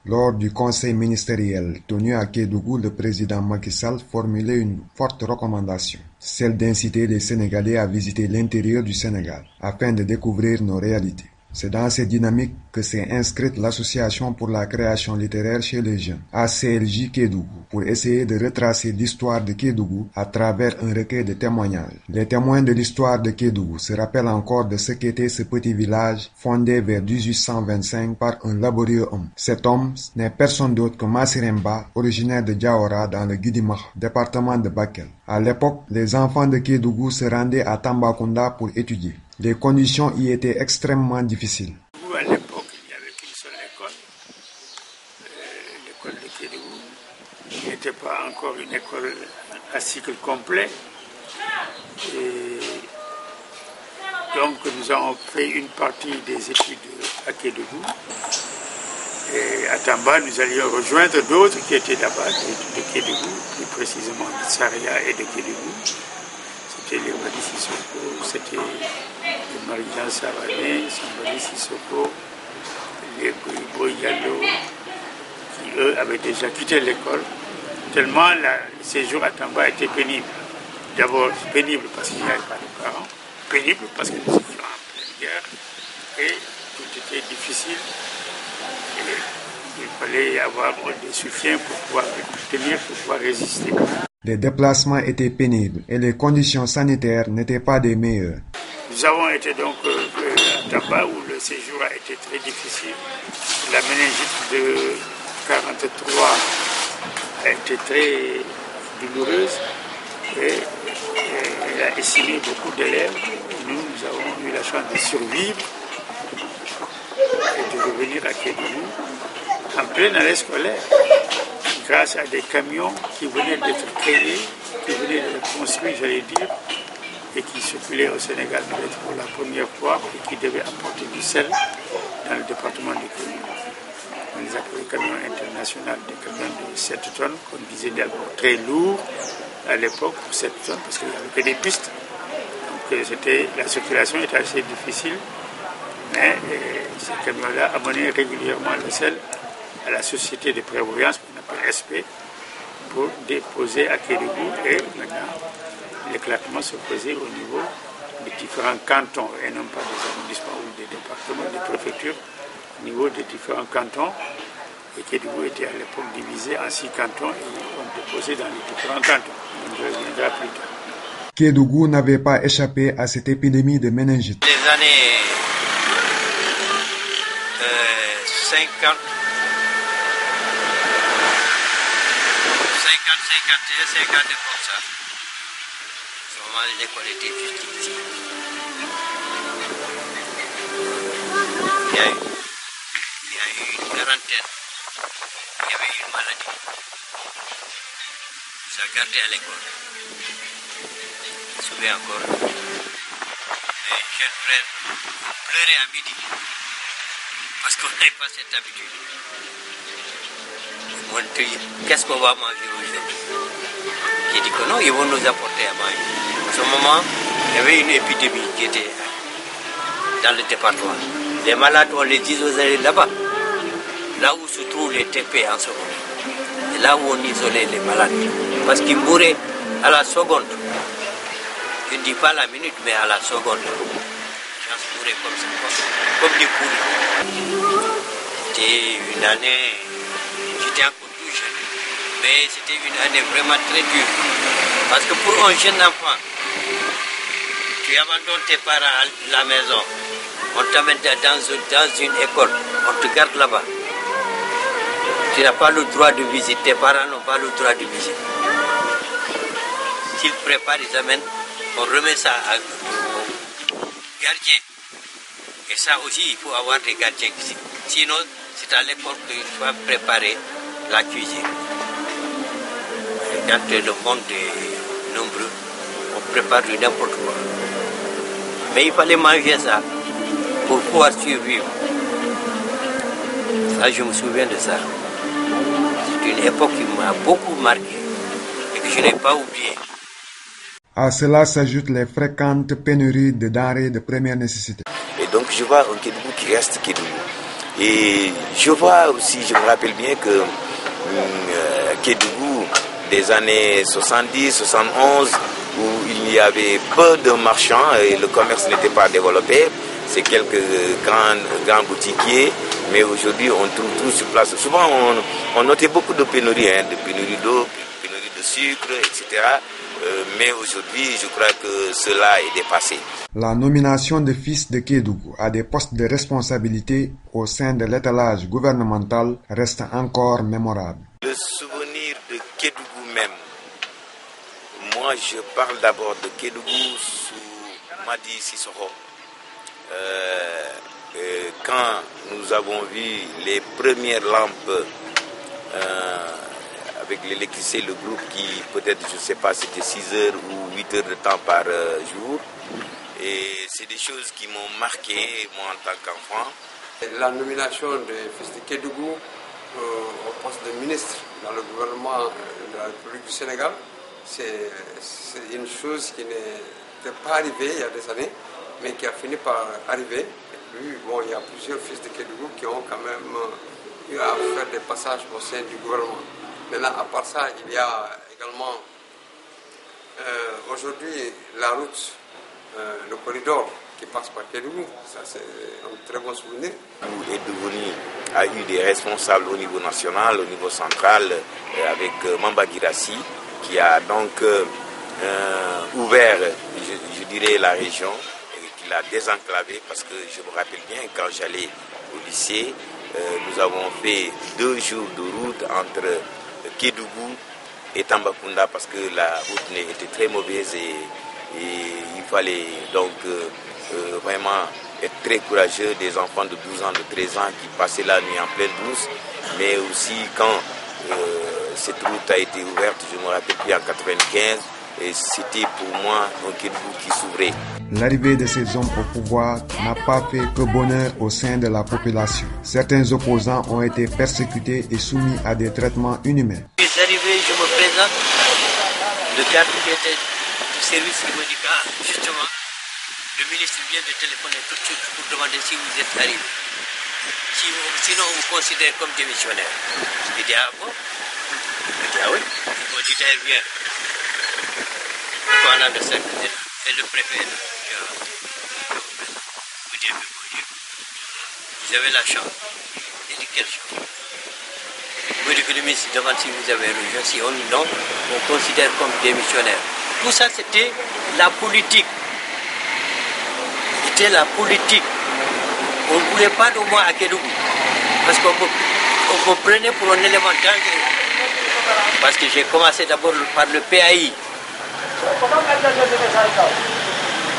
Lors du conseil ministériel tenu à Kédougou, le président Macky Sall formulait une forte recommandation, celle d'inciter les Sénégalais à visiter l'intérieur du Sénégal afin de découvrir nos réalités. C'est dans cette dynamique que s'est inscrite l'association pour la création littéraire chez les jeunes, ACLJ Kédougou, pour essayer de retracer l'histoire de Kédougou à travers un recueil de témoignages. Les témoins de l'histoire de Kédougou se rappellent encore de ce qu'était ce petit village fondé vers 1825 par un laborieux homme. Cet homme n'est personne d'autre que Massiremba, originaire de Diaora dans le Guidimah, département de Bakel. À l'époque, les enfants de Kédougou se rendaient à Tambacounda pour étudier. Les conditions y étaient extrêmement difficiles. À l'époque, il n'y avait qu'une seule école, l'école de Kédougou, qui n'était pas encore une école à cycle complet. Et donc nous avons fait une partie des études à Kédougou. Et à Tamba, nous allions rejoindre d'autres qui étaient là-bas, de Kédougou, plus précisément de Saria et de Kédougou. C'était les Madi Sissoko, c'était les Marijan Savané, Sambali Sissoko, les Boyalo, qui eux avaient déjà quitté l'école, tellement le séjour à Tamba était pénible. D'abord pénible parce qu'il n'y avait pas de parents, pénible parce que nous étions en pleine guerre, et tout était difficile. Et il fallait avoir des soutiens pour pouvoir tenir, pour pouvoir résister. Les déplacements étaient pénibles et les conditions sanitaires n'étaient pas des meilleures. Nous avons été donc à Tamba où le séjour a été très difficile. La méningite de 43 a été très douloureuse et elle a estimé beaucoup d'élèves. Nous avons eu la chance de survivre et de revenir à Kédougou en pleine année scolaire, grâce à des camions qui venaient d'être créés, qui venaient d'être construits, j'allais dire, et qui circulaient au Sénégal peut-être pour la première fois et qui devaient apporter du sel dans le département de Kédougou. On les appelait camions internationaux, des camions de 7 tonnes, qu'on disait d'abord très lourds à l'époque pour 7 tonnes, parce qu'il n'y avait que des pistes. Donc la circulation était assez difficile, mais ces camions-là amenaient régulièrement le sel à la société de prévoyance qu'on appelle SP pour déposer à Kédougou, et maintenant l'éclatement se faisait au niveau des différents cantons et non pas des arrondissements ou des départements, des préfectures, au niveau des différents cantons. Et Kédougou était à l'époque divisé en 6 cantons et on déposait dans les différents cantons. On y reviendra plus tard. Kédougou n'avait pas échappé à cette épidémie de méningite. Les années 50, 52 comme ça. Vraiment, l'école était juste ici. Il y a eu une quarantaine. Il y avait eu une maladie. Ça a gardé à l'école. Je me souviens encore. Un jeune frère pleurait à midi. Parce qu'on n'avait pas cette habitude. On te dit, qu'est-ce qu'on va manger aujourd'hui? J'ai dit que non, ils vont nous apporter à manger. À ce moment, il y avait une épidémie qui était dans le département. Les malades, on les isolait là-bas, là où se trouvent les TP en ce moment. Et là où on isolait les malades. Parce qu'ils mouraient à la seconde. Je ne dis pas la minute, mais à la seconde. Les gens mouraient comme ça, comme des poules. C'était une année, j'étais encore tout jeune. Mais c'était une année vraiment très dure. Parce que pour un jeune enfant, tu abandonnes tes parents à la maison, on t'amène dans une école, on te garde là-bas. Tu n'as pas le droit de visite, tes parents n'ont pas le droit de visite. S'ils préparent, ils amènent, on remet ça au gardien. Et ça aussi, il faut avoir des gardiens ici. Sinon, c'est à l'école qu'il faut préparer la cuisine. Quand le monde est nombreux, on prépare du n'importe quoi. Mais il fallait manger ça pour pouvoir survivre. Ça, je me souviens de ça. C'est une époque qui m'a beaucoup marqué et que je n'ai pas oublié. À cela s'ajoutent les fréquentes pénuries de denrées de première nécessité. Et donc je vois un Kédougou qui reste Kédougou. Et je vois aussi, je me rappelle bien que Kédougou, des années 70, 71, où il y avait peu de marchands et le commerce n'était pas développé, c'est quelques grands boutiquiers, mais aujourd'hui on trouve tout sur place. Souvent on notait beaucoup de pénuries, de pénuries d'eau, pénuries de sucre, etc. Mais aujourd'hui je crois que cela est dépassé. La nomination de fils de Kédougou à des postes de responsabilité au sein de l'étalage gouvernemental reste encore mémorable. Le souvenir de Kédougou même, moi je parle d'abord de Kédougou sous Madi Sissoko. Quand nous avons vu les premières lampes avec l'électricité, le groupe qui peut-être, je ne sais pas, c'était 6 heures ou 8 heures de temps par jour. Et c'est des choses qui m'ont marqué, moi en tant qu'enfant. La nomination de fils de Kédougou au poste de ministre dans le gouvernement de la République du Sénégal, c'est une chose qui n'était pas arrivée il y a des années, mais qui a fini par arriver. Et puis, bon, il y a plusieurs fils de Kédougou qui ont quand même eu à faire des passages au sein du gouvernement. Maintenant, à part ça, il y a également aujourd'hui la route, le corridor qui passe par Kédougou. Ça, c'est un très bon souvenir. A eu des responsables au niveau national, au niveau central, avec Mamba Girassi, qui a donc ouvert, je dirais, la région, et qui l'a désenclavé, parce que je me rappelle bien, quand j'allais au lycée, nous avons fait 2 jours de route entre Kédougou et Tambacounda, parce que la route était très mauvaise et il fallait donc vraiment être très courageux, des enfants de 12 ans, de 13 ans qui passaient la nuit en pleine brousse, mais aussi quand cette route a été ouverte, je me rappelle plus, en 95, et c'était pour moi un Kédougou qui s'ouvrait. L'arrivée de ces hommes au pouvoir n'a pas fait que bonheur au sein de la population. Certains opposants ont été persécutés et soumis à des traitements inhumains. Je suis arrivé, je me présente, le garde qui était du service il me dit justement, le ministre vient de téléphoner tout de suite pour demander si vous êtes arrivé. Sinon, on vous considère comme démissionnaire. Je dis, ah bon? Je dis, ah oui. Il m'a dit, viens. Pendant le cercle, et le préfet, vous dites, vous avez la chance. Il dit, quelle chance? Il me dit que le ministre demande si vous avez rejoint. Si on dit non, on considère comme démissionnaire. Tout ça, c'était la politique. C'était la politique. On ne voulait pas de moi à Kédougou. Parce qu'on me prenait pour un élément dangereux. Parce que j'ai commencé d'abord par le PAI. À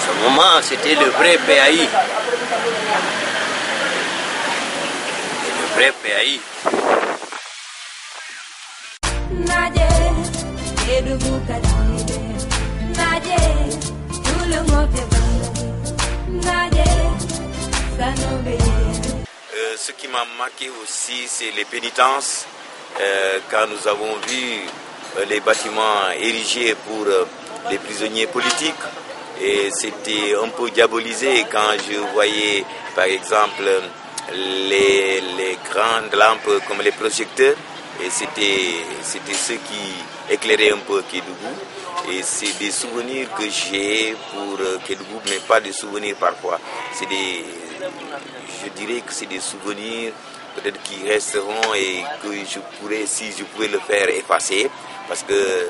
ce moment, c'était le vrai PAI. Le vrai PAI. Ce qui m'a marqué aussi, c'est les pénitences. Quand nous avons vu les bâtiments érigés pour les prisonniers politiques, et c'était un peu diabolisé quand je voyais par exemple les grandes lampes comme les projecteurs, et c'était ce qui éclairait un peu Kédougou. Et c'est des souvenirs que j'ai pour Kédougou, mais pas des souvenirs parfois. Je dirais que c'est des souvenirs peut-être qui resteront et que je pourrais, si je pouvais le faire, effacer. Parce que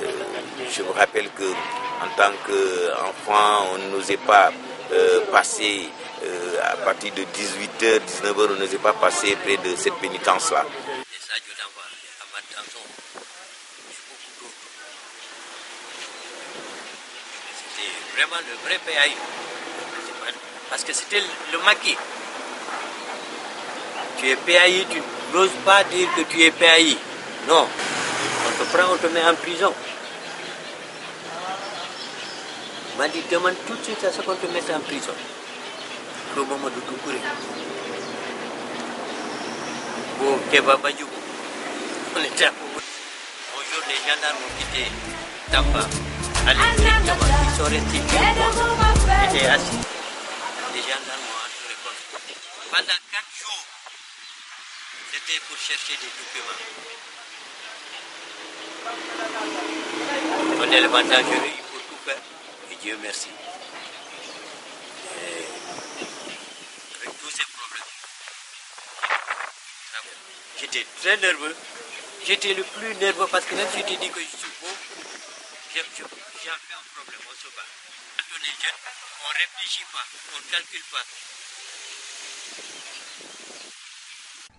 je me rappelle que en tant qu'enfant, on n'osait pas passer à partir de 18h, 19h, on n'osait pas passer près de cette pénitence-là. C'était vraiment le vrai PAI. Parce que c'était le maquis. Tu es PAI, tu n'oses pas dire que tu es PAI. Non. On te prend, on te met en prison. On m'a dit, demande tout de suite à ce qu'on te mette en prison. Le moment de tout courir. Bon, Keba Badjougou. On était à Kogo. Bonjour, les gendarmes ont quitté Tamba. Allez, directement, ils sont restés ils étaient assis. Les gendarmes ont entouré. Pendant 4 jours, partait pour chercher des documents. On est élément dangereux, il faut tout faire. Et Dieu merci. Et avec tous ces problèmes, j'étais très nerveux. J'étais le plus nerveux parce que même si je te dis que je suis pauvre, j'ai fait un problème, on se bat. Quand on est jeune, on ne réfléchit pas, on ne calcule pas.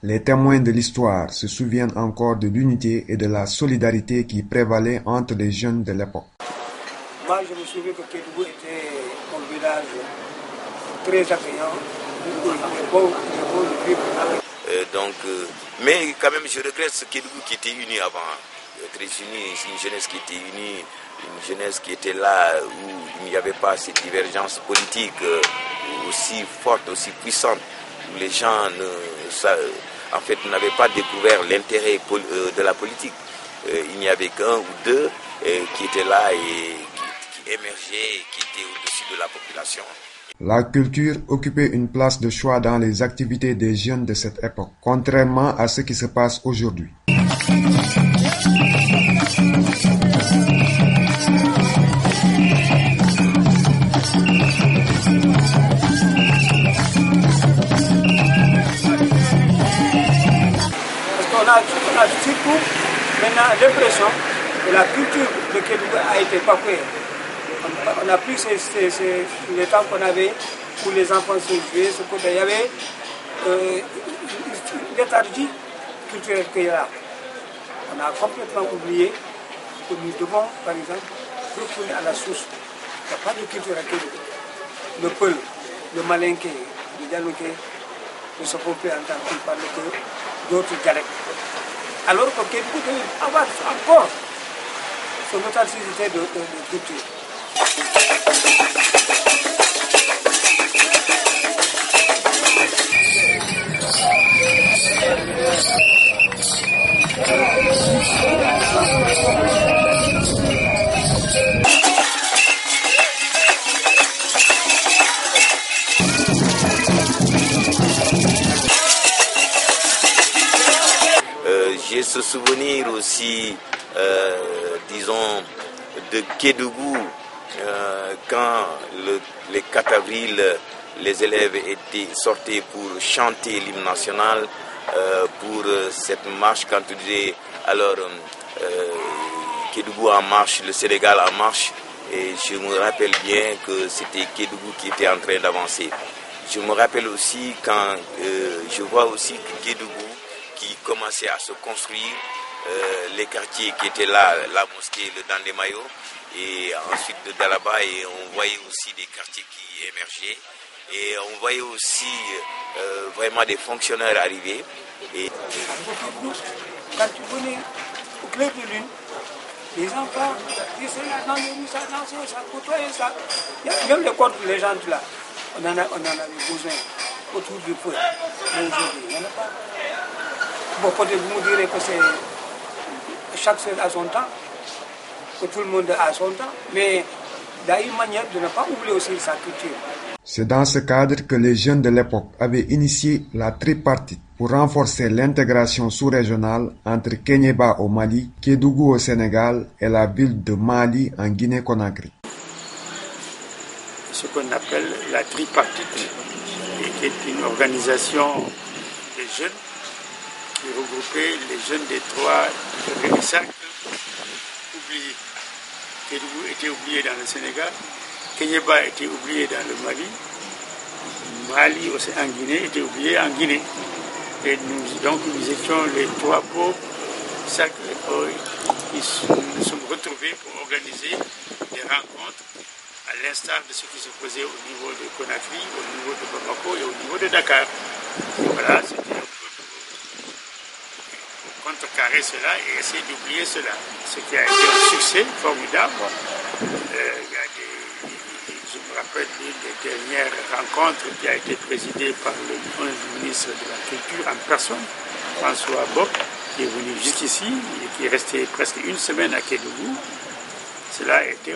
Les témoins de l'histoire se souviennent encore de l'unité et de la solidarité qui prévalait entre les jeunes de l'époque. Moi, je me souviens que Kédougou était un village très accueillant, mais quand même, je regrette ce Kédougou qui était uni avant. Très uni, une jeunesse qui était unie, une jeunesse qui était là où il n'y avait pas ces divergences politiques aussi fortes, aussi puissantes, où les gens n'avaient pas découvert l'intérêt de la politique. Il n'y avait qu'un ou deux qui étaient là et qui émergeaient, qui étaient au-dessus de la population. La culture occupait une place de choix dans les activités des jeunes de cette époque, contrairement à ce qui se passe aujourd'hui. On a surtout maintenant l'impression que la culture de Kédougou a été bafouée. On a pris les temps qu'on avait où les enfants se jouaient, il y avait une léthargie culturelle qu'il y a. On a complètement oublié que nous devons, par exemple, retourner à la source. Il n'y a pas de culture à Kédougou. Le Peul, le Malinké, le Dialoké, ne se font plus entendre parler que d'autres dialectes. Alors que Kédougou doit avoir encore son authenticité de culture. J'ai ce souvenir aussi, disons, de Kédougou, quand le 4 avril, les élèves sortaient pour chanter l'hymne national, pour cette marche, quand tu disais alors Kédougou en marche, le Sénégal en marche, et je me rappelle bien que c'était Kédougou qui était en train d'avancer. Je me rappelle aussi quand je vois aussi que Kédougou qui commençait à se construire, les quartiers qui étaient là, la mosquée, le Dandemayo, et ensuite de Dalaba, et on voyait aussi des quartiers qui émergeaient, et on voyait aussi vraiment des fonctionnaires arriver. Et... Quand tu venais au clair de lune, les enfants disaient là dans les rues, ça dansait, ça côtoyait, ça. Même les corps les gens là, on en avait besoin autour du feu. Mais aujourd'hui, il n'y en a pas. Bon, peut-être vous me direz que c'est chaque seul à son temps, que tout le monde a son temps, mais il y a une manière de ne pas oublier aussi sa culture. C'est dans ce cadre que les jeunes de l'époque avaient initié la tripartite pour renforcer l'intégration sous-régionale entre Kéniéba au Mali, Kédougou au Sénégal et la ville de Mali en Guinée-Conakry. Ce qu'on appelle la tripartite, qui est une organisation des jeunes qui regroupait les jeunes des trois cercles oubliés. Kédougou était oublié dans le Sénégal, Kéniéba était oublié dans le Mali, Mali aussi en Guinée était oublié en Guinée. Et nous étions les trois pauvres cercles qui nous sommes retrouvés pour organiser des rencontres à l'instar de ce qui se faisait au niveau de Conakry, au niveau de Bamako et au niveau de Dakar. Et voilà, c'était un peu pour contrecarrer cela et essayer d'oublier cela. Ce qui a été un succès formidable. Je me rappelle l'une des dernières rencontres qui a été présidée par le ministre de la Culture en personne, François Bob, qui est venu jusqu'ici et qui est resté presque une semaine à Kédougou. Cela a été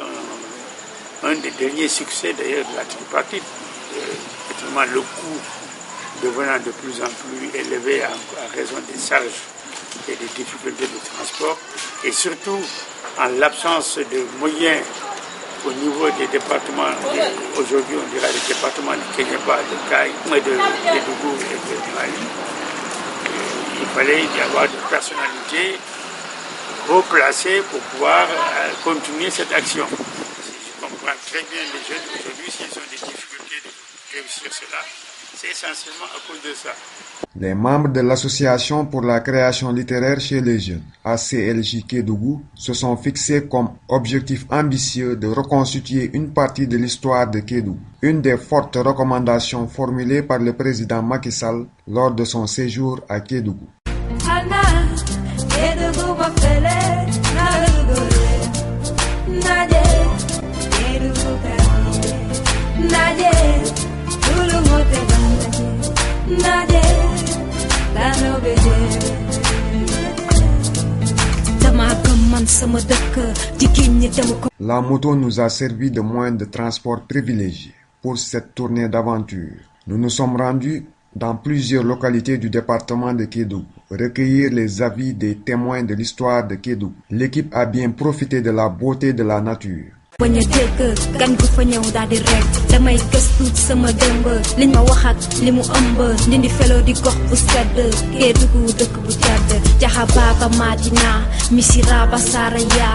un des derniers succès d'ailleurs de la tripartite. Effectivement, le coût devenant de plus en plus élevé à raison des charges et des difficultés de transport, et surtout en l'absence de moyens au niveau des départements, aujourd'hui on dirait les départements de Kéniéba, de Caille, de Kédougou et de Mali. Il fallait y avoir des personnalités haut placées pour pouvoir continuer cette action. Je comprends très bien les jeunes aujourd'hui, s'ils ont des difficultés de réussir cela, c'est essentiellement à cause de ça. Les membres de l'Association pour la création littéraire chez les jeunes, ACLJ Kédougou, se sont fixés comme objectif ambitieux de reconstituer une partie de l'histoire de Kédougou. Une des fortes recommandations formulées par le président Macky Sall lors de son séjour à Kédougou. La moto nous a servi de moyen de transport privilégié pour cette tournée d'aventure. Nous nous sommes rendus dans plusieurs localités du département de Kédougou, recueillir les avis des témoins de l'histoire de Kédougou. L'équipe a bien profité de la beauté de la nature. gan gu fa ñëw daal di rek damay gëstu sama démb liñ ma wax ak li mu ëmb ndindi felo di gox bu sedd Kédougou dëkk bu tedd Jaxaba ba Madina Missirah ba Saraya